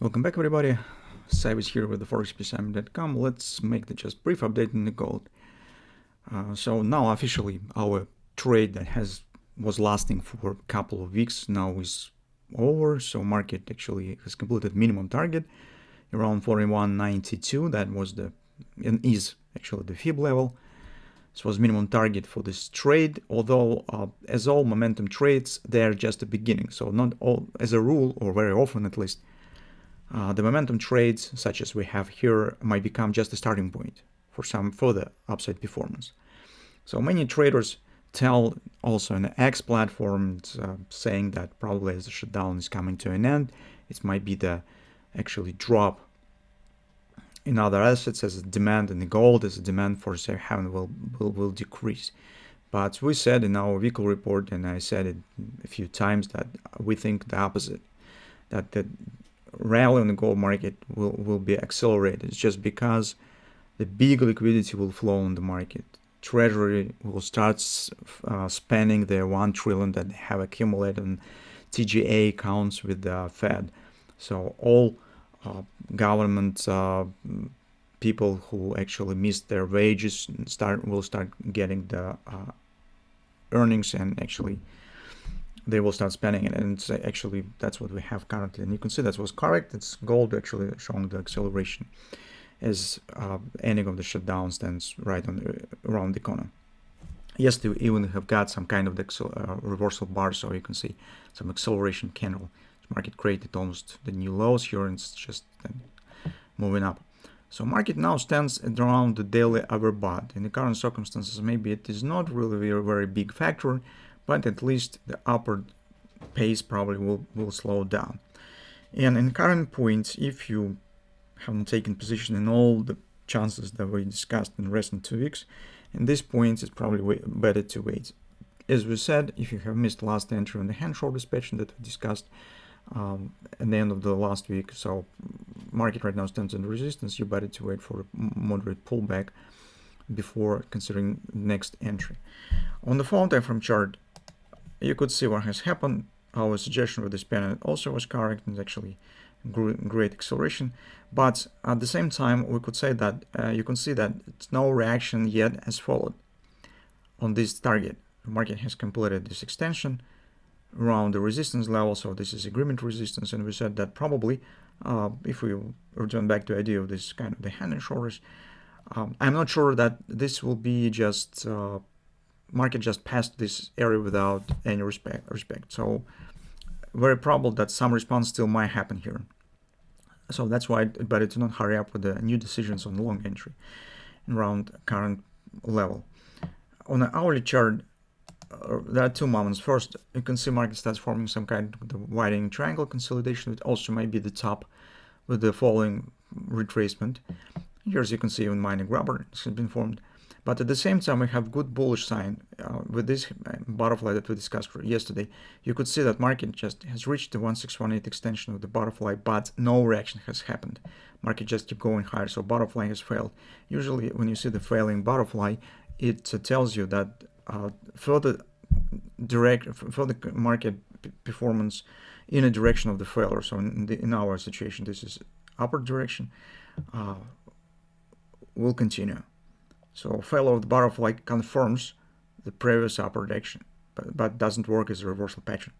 Welcome back, everybody. Sive is here with the ForexPeaceArmy.com. Let's make the just brief update in the gold. So now officially our trade that was lasting for a couple of weeks now is over. So market actually has completed minimum target around 41.92. That was is actually the fib level. This was minimum target for this trade, although as all momentum trades, they're just the beginning. So not all, as a rule, or very often at least, the momentum trades, such as we have here, might become just a starting point for some further upside performance. So many traders tell also in the X platform, saying that probably as the shutdown is coming to an end, it might be the actually drop in other assets as a demand in the gold, as a demand for safe haven will decrease. But we said in our weekly report, and I said it a few times, that we think the opposite, that the rally in the gold market will be accelerated. It's just because the big liquidity will flow in the market. Treasury will start spending the 1 trillion that they have accumulated in TGA accounts with the Fed. So all government people who actually missed their wages will start getting the earnings, and actually they will start spending it, and actually that's what we have currently. And you can see that was correct. It's gold actually showing the acceleration as ending of the shutdown stands right around the corner. Yes, we even have got some kind of reversal bar, so you can see some acceleration candle. The market created almost the new lows here, and it's just moving up. So market now stands at around the daily overbought. In the current circumstances, maybe it is not really a very big factor, but at least the upward pace probably will slow down. And in current points, if you haven't taken position in all the chances that we discussed in recent 2 weeks, in this point it's probably better to wait. As we said, if you have missed last entry on the hand short dispatch that we discussed at the end of the last week, so market right now stands in resistance, you better to wait for a moderate pullback before considering next entry. On the 4 time frame chart, you could see what has happened. Our suggestion with this panel also was correct, and actually great acceleration. But at the same time, we could say that you can see that no reaction yet has followed on this target. The market has completed this extension around the resistance level, so this is agreement resistance, and we said that probably if we return back to the idea of this kind of the hand and shoulders, I'm not sure that this will be just market just passed this area without any respect. So very probable that some response still might happen here. So that's why it's better to not hurry up with the new decisions on the long entry around current level. On the hourly chart, there are 2 moments. First, you can see market starts forming some kind of the widening triangle consolidation. It also might be the top with the following retracement. Here, as you can see, even mining rubber has been formed. But at the same time, we have good bullish sign with this butterfly that we discussed yesterday. You could see that market just has reached the 1618 extension of the butterfly, but no reaction has happened. Market just keep going higher, so butterfly has failed. Usually, when you see the failing butterfly, it tells you that further market performance in a direction of the failure. So in our situation, this is upward direction, will continue. So failure of the butterfly confirms the previous upward direction, but doesn't work as a reversal pattern.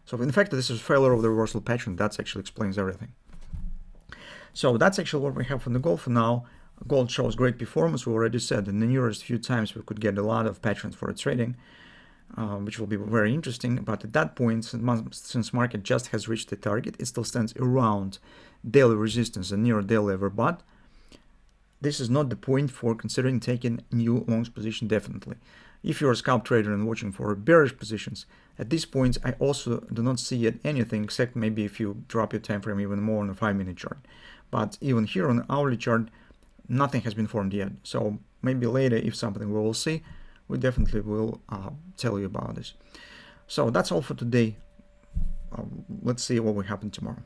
So in fact, this is failure of the reversal pattern. That actually explains everything. So that's actually what we have from the gold for now. Gold shows great performance. We already said in the nearest few times we could get a lot of patterns for trading, which will be very interesting. But at that point, since market just has reached the target, it still stands around daily resistance and near daily overbought. This is not the point for considering taking new longs position, definitely. If you're a scalp trader and watching for bearish positions, at this point I also do not see yet anything, except maybe if you drop your time frame even more on a 5-minute chart. But even here on the hourly chart, nothing has been formed yet. So maybe later, if something we will see, we definitely will tell you about this. So that's all for today. Let's see what will happen tomorrow.